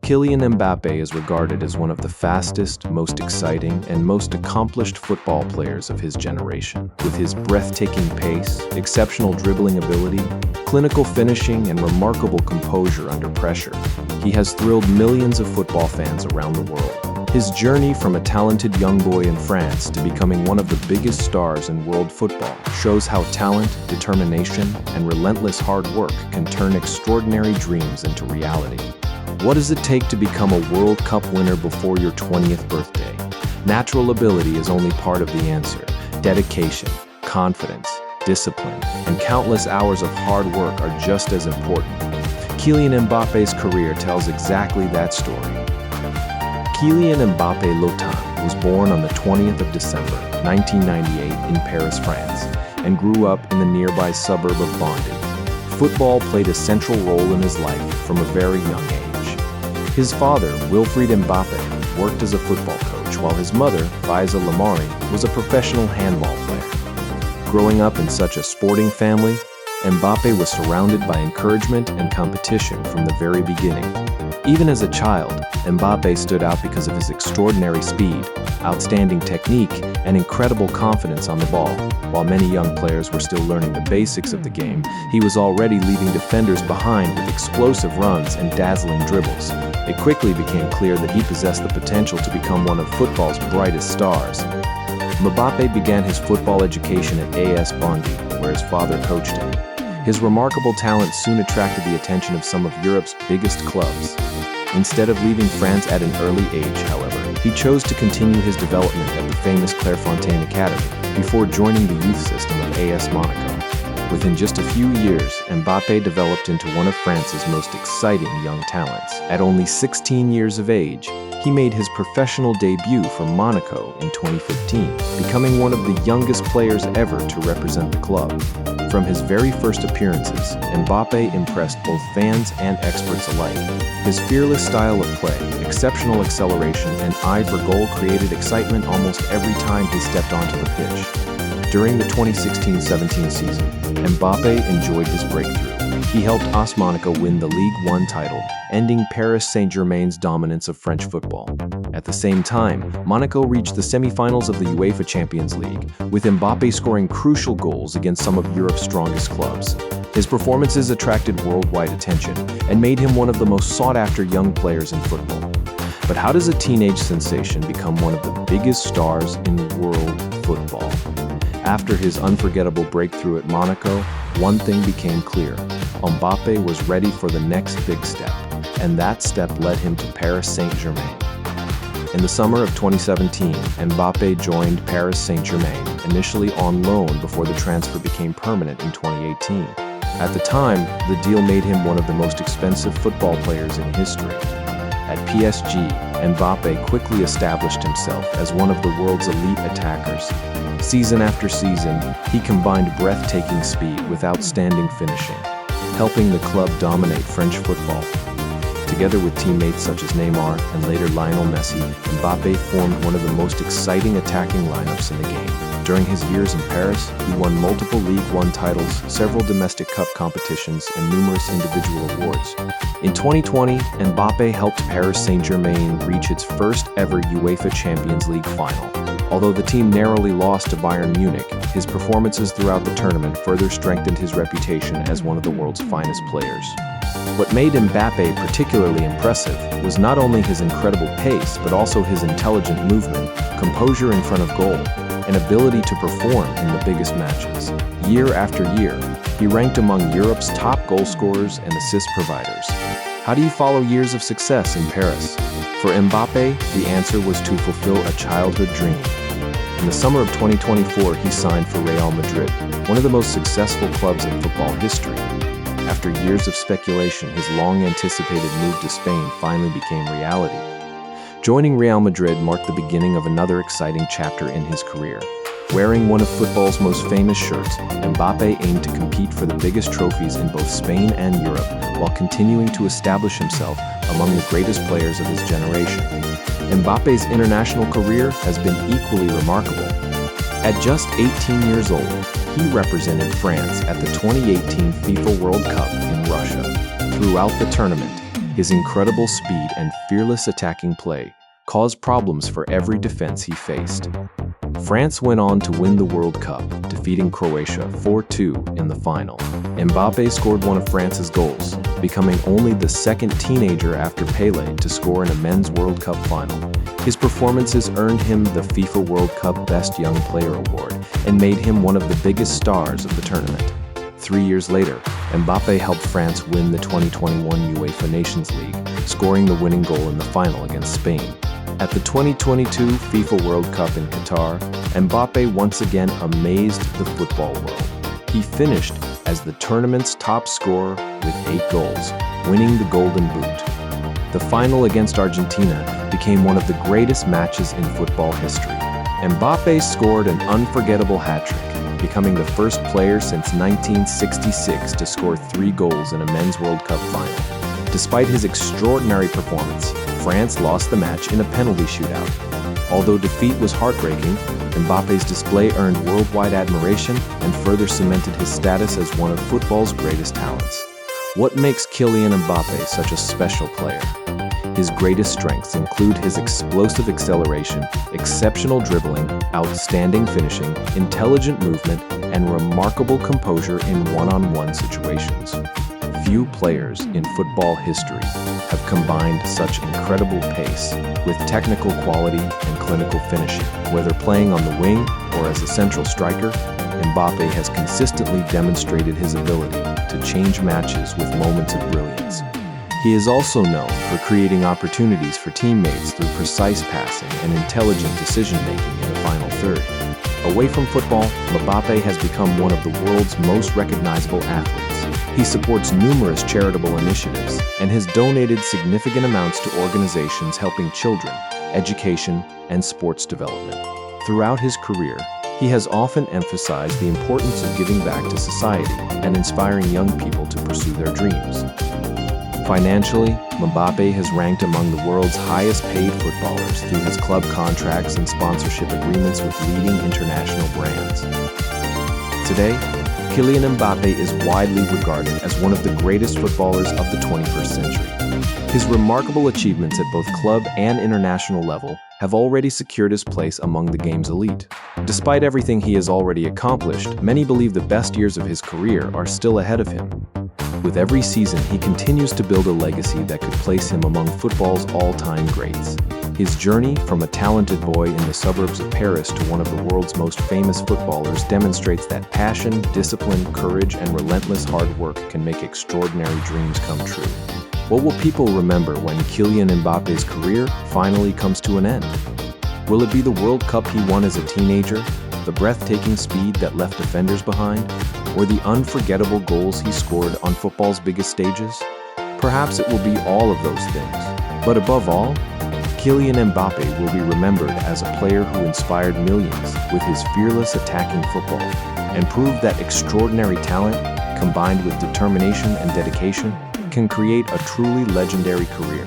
Kylian Mbappé is regarded as one of the fastest, most exciting, and most accomplished football players of his generation. With his breathtaking pace, exceptional dribbling ability, clinical finishing, and remarkable composure under pressure, he has thrilled millions of football fans around the world. His journey from a talented young boy in France to becoming one of the biggest stars in world football shows how talent, determination, and relentless hard work can turn extraordinary dreams into reality. What does it take to become a World Cup winner before your 20th birthday? Natural ability is only part of the answer. Dedication, confidence, discipline, and countless hours of hard work are just as important. Kylian Mbappe's career tells exactly that story. Kylian Mbappé Lotan was born on the 20th of December, 1998 in Paris, France, and grew up in the nearby suburb of Bondy. Football played a central role in his life from a very young age. His father, Wilfried Mbappé, worked as a football coach, while his mother, Faiza Lamari, was a professional handball player. Growing up in such a sporting family, Mbappé was surrounded by encouragement and competition from the very beginning. Even as a child, Mbappé stood out because of his extraordinary speed, outstanding technique, and incredible confidence on the ball. While many young players were still learning the basics of the game, he was already leaving defenders behind with explosive runs and dazzling dribbles. It quickly became clear that he possessed the potential to become one of football's brightest stars. Mbappé began his football education at AS Bondy, where his father coached him. His remarkable talent soon attracted the attention of some of Europe's biggest clubs. Instead of leaving France at an early age, however, he chose to continue his development at the famous Clairefontaine Academy before joining the youth system of AS Monaco. Within just a few years, Mbappé developed into one of France's most exciting young talents. At only 16 years of age, he made his professional debut for Monaco in 2015, becoming one of the youngest players ever to represent the club. From his very first appearances, Mbappé impressed both fans and experts alike. His fearless style of play, exceptional acceleration, and eye for goal created excitement almost every time he stepped onto the pitch. During the 2016-17 season, Mbappé enjoyed his breakthrough. He helped AS Monaco win the Ligue 1 title, ending Paris Saint-Germain's dominance of French football. At the same time, Monaco reached the semi-finals of the UEFA Champions League, with Mbappé scoring crucial goals against some of Europe's strongest clubs. His performances attracted worldwide attention and made him one of the most sought-after young players in football. But how does a teenage sensation become one of the biggest stars in world football? After his unforgettable breakthrough at Monaco, one thing became clear. Mbappé was ready for the next big step, and that step led him to Paris Saint-Germain. In the summer of 2017, Mbappé joined Paris Saint-Germain, initially on loan before the transfer became permanent in 2018. At the time, the deal made him one of the most expensive football players in history. At PSG, Mbappé quickly established himself as one of the world's elite attackers. Season after season, he combined breathtaking speed with outstanding finishing, helping the club dominate French football. Together with teammates such as Neymar and later Lionel Messi, Mbappé formed one of the most exciting attacking lineups in the game. During his years in Paris, he won multiple Ligue 1 titles, several domestic cup competitions, and numerous individual awards. In 2020, Mbappé helped Paris Saint-Germain reach its first ever UEFA Champions League final. Although the team narrowly lost to Bayern Munich, his performances throughout the tournament further strengthened his reputation as one of the world's finest players. What made Mbappé particularly impressive was not only his incredible pace, but also his intelligent movement, composure in front of goal, and ability to perform in the biggest matches. Year after year, he ranked among Europe's top goal scorers and assist providers. How do you follow years of success in Paris? For Mbappé, the answer was to fulfill a childhood dream. In the summer of 2024, he signed for Real Madrid, one of the most successful clubs in football history. After years of speculation, his long-anticipated move to Spain finally became reality. Joining Real Madrid marked the beginning of another exciting chapter in his career. Wearing one of football's most famous shirts, Mbappé aimed to compete for the biggest trophies in both Spain and Europe, while continuing to establish himself among the greatest players of his generation. Mbappé's international career has been equally remarkable. At just 18 years old, he represented France at the 2018 FIFA World Cup in Russia. Throughout the tournament, His incredible speed and fearless attacking play caused problems for every defense he faced. France went on to win the World Cup, defeating Croatia 4-2 in the final. Mbappé scored one of France's goals, becoming only the second teenager after Pelé to score in a men's World Cup final. His performances earned him the FIFA World Cup Best Young Player award and made him one of the biggest stars of the tournament. 3 years later, Mbappé helped France win the 2021 UEFA Nations League, scoring the winning goal in the final against Spain. At the 2022 FIFA World Cup in Qatar, Mbappé once again amazed the football world. He finished as the tournament's top scorer with 8 goals, winning the Golden Boot. The final against Argentina became one of the greatest matches in football history. Mbappé scored an unforgettable hat-trick, becoming the first player since 1966 to score 3 goals in a men's World Cup final. Despite his extraordinary performance, France lost the match in a penalty shootout. Although defeat was heartbreaking, Mbappé's display earned worldwide admiration and further cemented his status as one of football's greatest talents. What makes Kylian Mbappé such a special player? His greatest strengths include his explosive acceleration, exceptional dribbling, outstanding finishing, intelligent movement, and remarkable composure in one-on-one situations. Few players in football history have combined such incredible pace with technical quality and clinical finishing. Whether playing on the wing or as a central striker, Mbappé has consistently demonstrated his ability to change matches with moments of brilliance. He is also known for creating opportunities for teammates through precise passing and intelligent decision-making in the final third. Away from football, Mbappé has become one of the world's most recognizable athletes. He supports numerous charitable initiatives and has donated significant amounts to organizations helping children, education, and sports development. Throughout his career, he has often emphasized the importance of giving back to society and inspiring young people to pursue their dreams. Financially, Mbappé has ranked among the world's highest-paid footballers through his club contracts and sponsorship agreements with leading international brands. Today, Kylian Mbappé is widely regarded as one of the greatest footballers of the 21st century. His remarkable achievements at both club and international level have already secured his place among the game's elite. Despite everything he has already accomplished, many believe the best years of his career are still ahead of him. With every season, he continues to build a legacy that could place him among football's all-time greats. His journey from a talented boy in the suburbs of Paris to one of the world's most famous footballers demonstrates that passion, discipline, courage, and relentless hard work can make extraordinary dreams come true. What will people remember when Kylian Mbappé's career finally comes to an end? Will it be the World Cup he won as a teenager, the breathtaking speed that left defenders behind, or the unforgettable goals he scored on football's biggest stages? Perhaps it will be all of those things. But above all, Kylian Mbappé will be remembered as a player who inspired millions with his fearless attacking football and proved that extraordinary talent, combined with determination and dedication, can create a truly legendary career.